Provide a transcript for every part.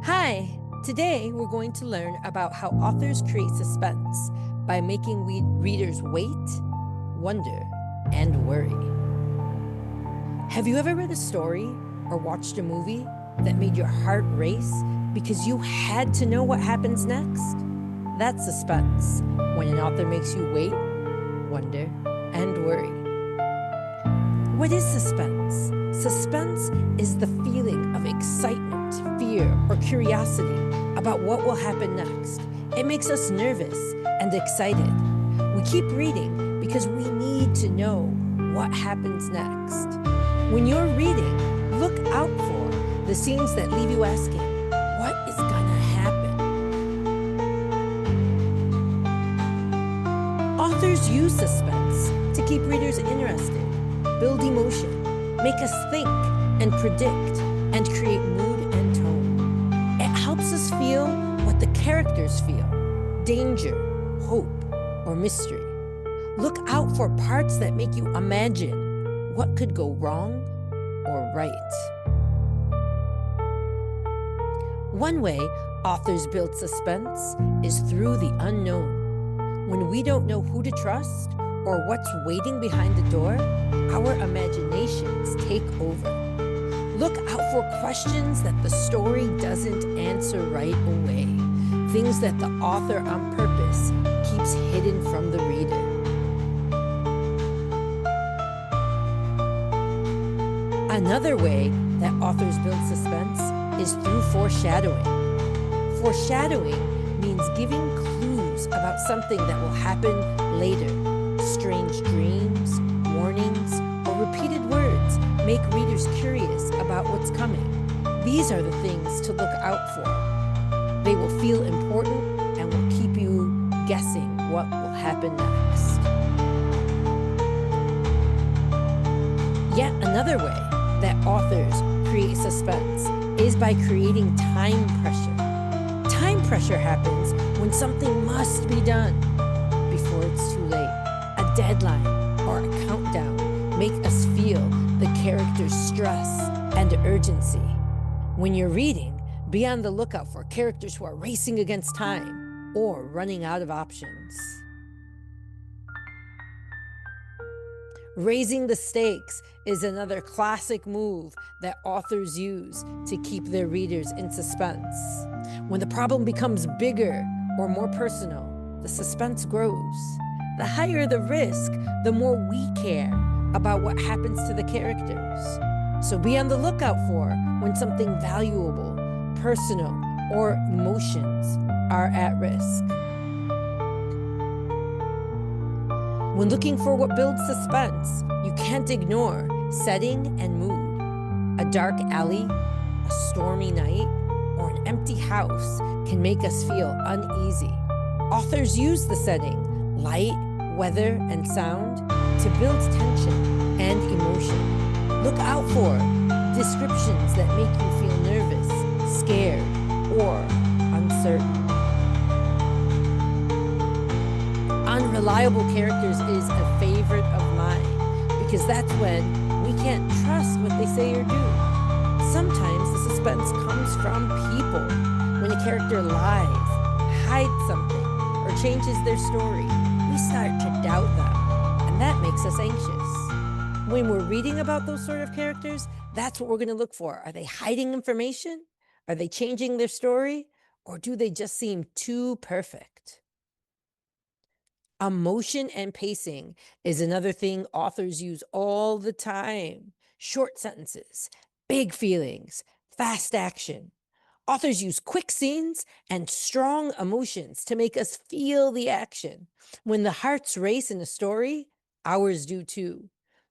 Hi, today we're going to learn about how authors create suspense by making readers wait, wonder, and worry. Have you ever read a story or watched a movie that made your heart race because you had to know what happens next? That's suspense, when an author makes you wait, wonder, and worry. What is suspense? Suspense is the feeling of excitement, fear, or curiosity about what will happen next. It makes us nervous and excited. We keep reading because we need to know what happens next. When you're reading, look out for the scenes that leave you asking, what is gonna happen? Authors use suspense to keep readers interested, build emotion, make us think and predict, and create mood and tone. It helps us feel what the characters feel: danger, hope, or mystery. Look out for parts that make you imagine what could go wrong or right. One way authors build suspense is through the unknown. When we don't know who to trust or what's waiting behind the door, our imaginations take over. Look out for questions that the story doesn't answer right away, things that the author on purpose keeps hidden from the reader. Another way that authors build suspense is through foreshadowing. Foreshadowing means giving clues about something that will happen later. Strange dreams, warnings, or repeated words make readers curious about what's coming. These are the things to look out for. They will feel important and will keep you guessing what will happen next. Yet another way that authors create suspense is by creating time pressure. Time pressure happens when something must be done before it's too late. A deadline or a countdown make us feel the character's stress and urgency. When you're reading, be on the lookout for characters who are racing against time or running out of options. Raising the stakes is another classic move that authors use to keep their readers in suspense. When the problem becomes bigger or more personal, the suspense grows. The higher the risk, the more we care about what happens to the characters. So be on the lookout for when something valuable, personal, or emotions are at risk. When looking for what builds suspense, you can't ignore setting and mood. A dark alley, a stormy night, or an empty house can make us feel uneasy. Authors use the setting, light, weather, and sound to build tension and emotion. Look out for descriptions that make you feel nervous, scared, or uncertain. Unreliable characters is a favorite of mine because that's when we can't trust what they say or do. Sometimes the suspense comes from people. When a character lies, hides something, or changes their story, we start to doubt them, and that makes us anxious. When we're reading about those sort of characters, that's what we're going to look for. Are they hiding information? Are they changing their story? Or do they just seem too perfect? Emotion and pacing is another thing authors use all the time. Short sentences, big feelings, fast action. Authors use quick scenes and strong emotions to make us feel the action. When the hearts race in a story, ours do too.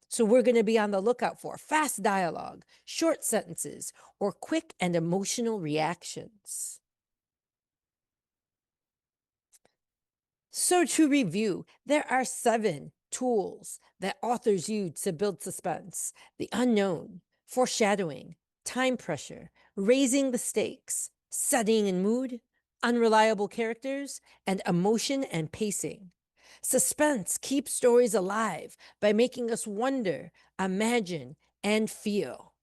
So we're going to be on the lookout for fast dialogue, short sentences, or quick and emotional reactions. So to review, there are 7 tools that authors use to build suspense: the unknown, foreshadowing, time pressure, raising the stakes, setting and mood, unreliable characters, and emotion and pacing. Suspense keeps stories alive by making us wonder, imagine, and feel.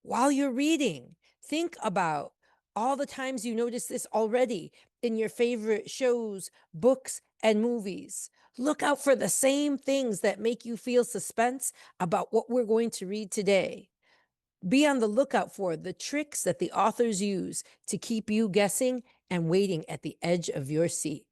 While you're reading, think about all the times you notice this already in your favorite shows, books, and movies. Look out for the same things that make you feel suspense about what we're going to read today. Be on the lookout for the tricks that the authors use to keep you guessing and waiting at the edge of your seat.